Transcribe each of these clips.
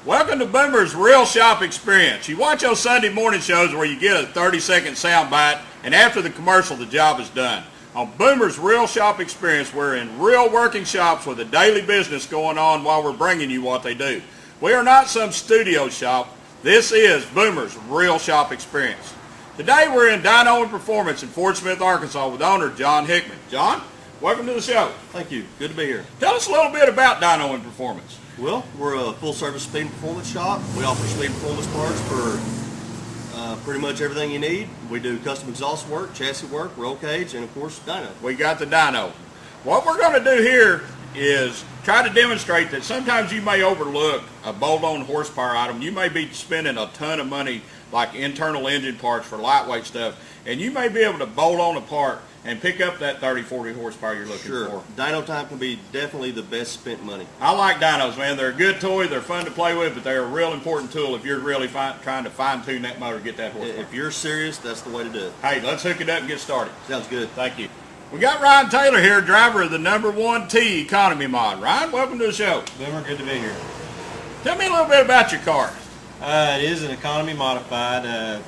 Welcome to Boomer's Real Shop Experience. You watch those Sunday morning shows where you get a 30-second sound bite, and after the commercial, the job is done. On Boomer's Real Shop Experience, we're in real working shops with a daily business going on while we're bringing you what they do. We are not some studio shop. This is Boomer's Real Shop Experience. Today we're in Dyno and Performance in Fort Smith, Arkansas with owner John Hickman. John, welcome to the show. Thank you. Good to be here. Tell us a little bit about Dyno and Performance. Well, we're a full-service speed and performance shop. We offer speed and performance parts for pretty much everything you need. We do custom exhaust work, chassis work, roll cage, and of course, dyno. We got the dyno. What we're going to do here is try to demonstrate that sometimes you may overlook a bolt-on horsepower item. You may be spending a ton of money like internal engine parts for lightweight stuff, and you may be able to bolt on a part and pick up that 30-40 horsepower you're looking for. Dyno time can be definitely the best spent money. I like dynos, man. They're a good toy. They're fun to play with, but they're a real important tool if you're really trying to fine-tune that motor to get that horsepower. If you're serious, that's the way to do it. Hey, let's hook it up and get started. Sounds good. Thank you. We got Ryan Taylor here, driver of the number 1T Economy Mod. Ryan, welcome to the show. Boomer, good to be here. Tell me a little bit about your car. It is an economy modified.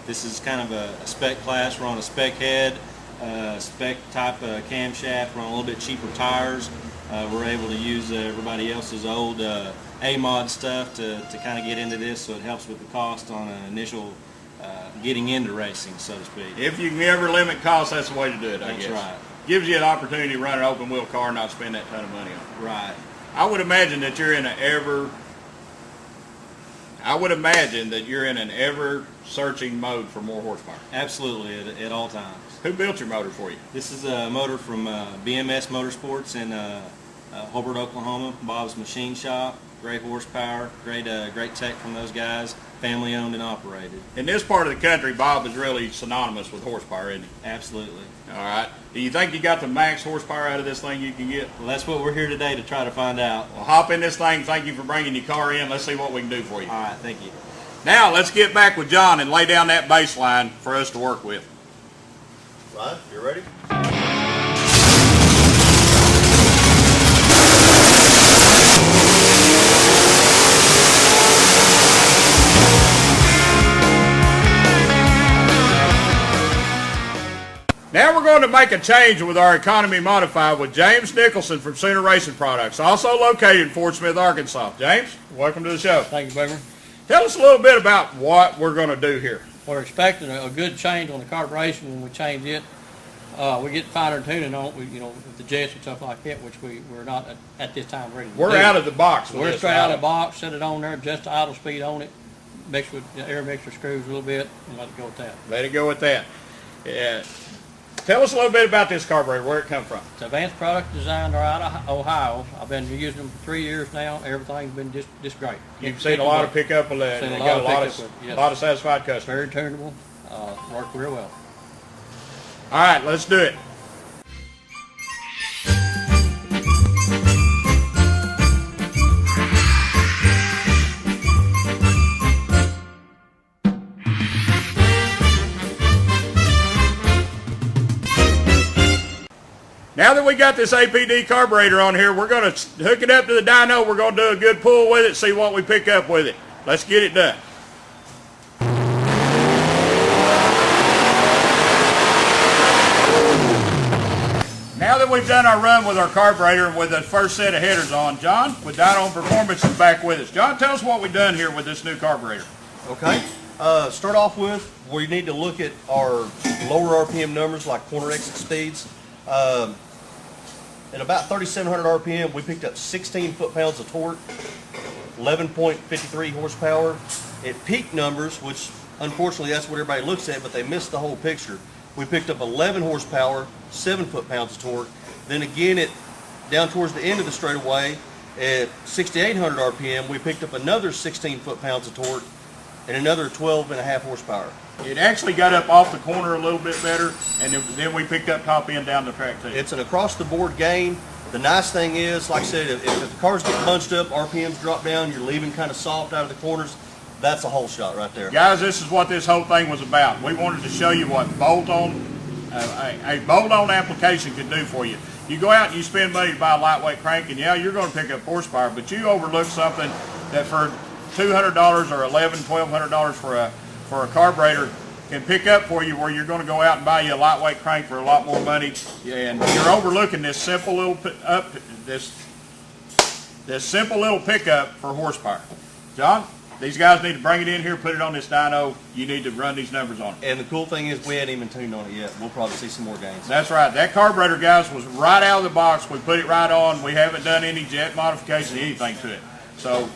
This is kind of a spec class. We're on a spec head, spec type camshaft. We're on a little bit cheaper tires. We're able to use everybody else's old A-mod stuff to kind of get into this, so it helps with the cost on an initial getting into racing, so to speak. If you can ever limit costs, that's the way to do it, I guess. That's right. Gives you an opportunity to run an open wheel car and not spend that ton of money on it. Right. I would imagine that you're in an ever searching mode for more horsepower. Absolutely, at all times. Who built your motor for you? This is a motor from BMS Motorsports in Hobart, Oklahoma. Bob's Machine Shop. Great horsepower, great tech from those guys. Family owned and operated. In this part of the country, Bob is really synonymous with horsepower, isn't he? Absolutely. All right. Do you think you got the max horsepower out of this thing you can get? Well, that's what we're here today to try to find out. Well, hop in this thing. Thank you for bringing your car in. Let's see what we can do for you. All right, thank you. Now, let's get back with John and lay down that baseline for us to work with. Ryan, you ready? Now we're going to make a change with our Economy Modified with James Nicholson from Sooner Racing Products, also located in Fort Smith, Arkansas. James, welcome to the show. Thank you, Boomer. Tell us a little bit about what we're going to do here. We're expecting a good change on the carburation when we change it. We get finer tuning on it, with the jets and stuff like that, which we're not at this time ready to do. We're out of the box with We're this, straight out right? of the box, set it on there, adjust the idle speed on it, mix with the air mixer screws a little bit, and let it go with that. Let it go with that. Yeah. Tell us a little bit about this carburetor, where it come from. It's advanced product designed out of Ohio. I've been using them for 3 years now. Everything's been just great. You've seen a lot of pickup with that. Seen a They lot got of a lot pickup with it, yes. lot of satisfied customers. Very tunable. Worked real well. All right, let's do it. Now that we got this APD carburetor on here, we're going to hook it up to the dyno. We're going to do a good pull with it, see what we pick up with it. Let's get it done. Now that we've done our run with our carburetor with the first set of headers on, John, with Dyno and Performance is back with us. John, tell us what we've done here with this new carburetor. Okay. Start off with, we need to look at our lower RPM numbers like corner exit speeds. At about 3,700 RPM, we picked up 16 foot-pounds of torque, 11.53 horsepower. At peak numbers, which unfortunately that's what everybody looks at, but they miss the whole picture, we picked up 11 horsepower, 7 foot-pounds of torque. Then again, down towards the end of the straightaway, at 6,800 RPM, we picked up another 16 foot-pounds of torque and another 12.5 horsepower. It actually got up off the corner a little bit better, and then we picked up top end down the track too. It's an across-the-board gain. The nice thing is, like I said, if the cars get punched up, RPMs drop down, you're leaving kind of soft out of the corners, that's a whole shot right there. Guys, this is what this whole thing was about. We wanted to show you what a bolt-on application can do for you. You go out and you spend money to buy a lightweight crank, and yeah, you're going to pick up horsepower, but you overlook something that for $200 or $1,200 for a carburetor can pick up for you, where you're going to go out and buy you a lightweight crank for a lot more money, and you're overlooking this simple little this simple little pickup for horsepower. John, these guys need to bring it in here, put it on this dyno. You need to run these numbers on it. And the cool thing is we hadn't even tuned on it yet. We'll probably see some more gains. That's right. That carburetor, guys, was right out of the box. We put it right on. We haven't done any jet modification, anything to it. So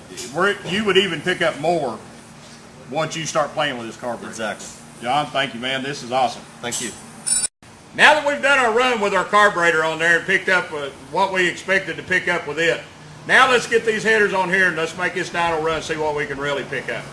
you would even pick up more once you start playing with this carburetor. Exactly. John, thank you, man. This is awesome. Thank you. Now that we've done our run with our carburetor on there and picked up what we expected to pick up with it, now let's get these headers on here and let's make this dyno run, see what we can really pick up.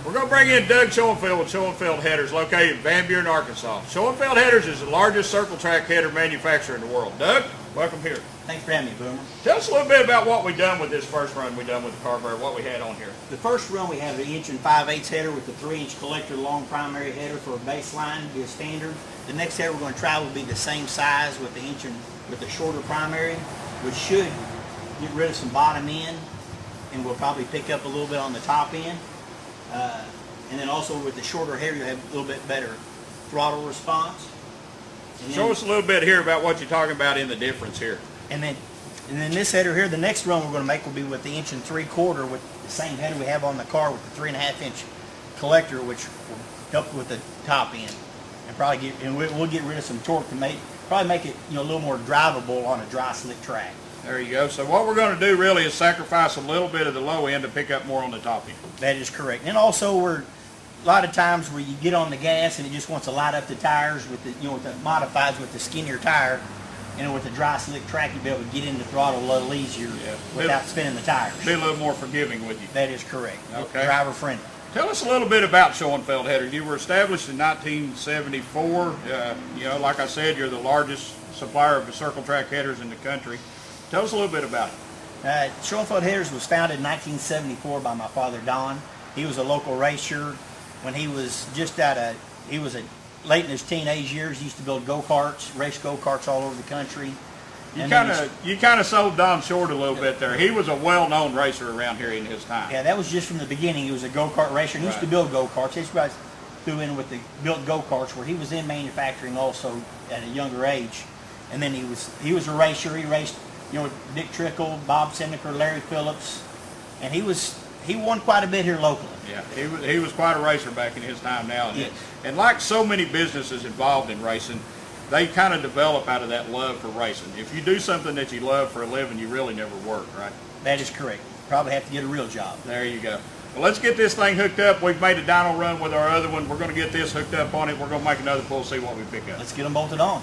We're going to bring in Doug Schoenfeld with Schoenfeld Headers, located in Van Buren, Arkansas. Schoenfeld Headers is the largest circle track header manufacturer in the world. Doug, welcome here. Thanks for having me, Boomer. Tell us a little bit about what we done with this first run we done with the carburetor, what we had on here. The first run we have an 1 5/8 header with the 3-inch collector long primary header for a baseline, be a standard. The next header we're going to try will be the same size with the shorter primary, which should get rid of some bottom end, and we'll probably pick up a little bit on the top end. And then also with the shorter header, you'll have a little bit better throttle response. And Show us a little bit here about what you're talking about in the difference here. And then this header here, the next run we're going to make will be with the 1 3/4 with the same header we have on the car with the 3.5-inch collector, which will help with the top end, and probably we'll get rid of some torque to probably make it a little more drivable on a dry slick track. There you go. So what we're going to do really is sacrifice a little bit of the low end to pick up more on the top end. That is correct. And also a lot of times where you get on the gas and it just wants to light up the tires with the with the modifieds with the skinnier tire. And with a dry slick track, you'll be able to get in the throttle a little easier without spinning the tires. Be a little more forgiving with you. That is correct. Okay. Driver friendly. Tell us a little bit about Schoenfeld Headers. You were established in 1974. Like I said, you're the largest supplier of circle track headers in the country. Tell us a little bit about it. Schoenfeld Headers was founded in 1974 by my father, Don. He was a local racer. When he was late in his teenage years, he used to build go-karts, race go-karts all over the country. You kind of sold Don short a little bit there. He was a well-known racer around here in his time. Yeah, that was just from the beginning. He was a go-kart racer. He used to build go-karts. His guys threw in with the built go-karts, where he was in manufacturing also at a younger age. And then he was a racer. He raced, with Dick Trickle, Bob Seneker, Larry Phillips, and he won quite a bit here locally. Yeah, he was quite a racer back in his time now. Yes. And like so many businesses involved in racing, they kind of develop out of that love for racing. If you do something that you love for a living, you really never work, right? That is correct. Probably have to get a real job. There you go. Well, let's get this thing hooked up. We've made a dyno run with our other one. We're going to get this hooked up on it. We're going to make another pull, see what we pick up. Let's get them bolted on.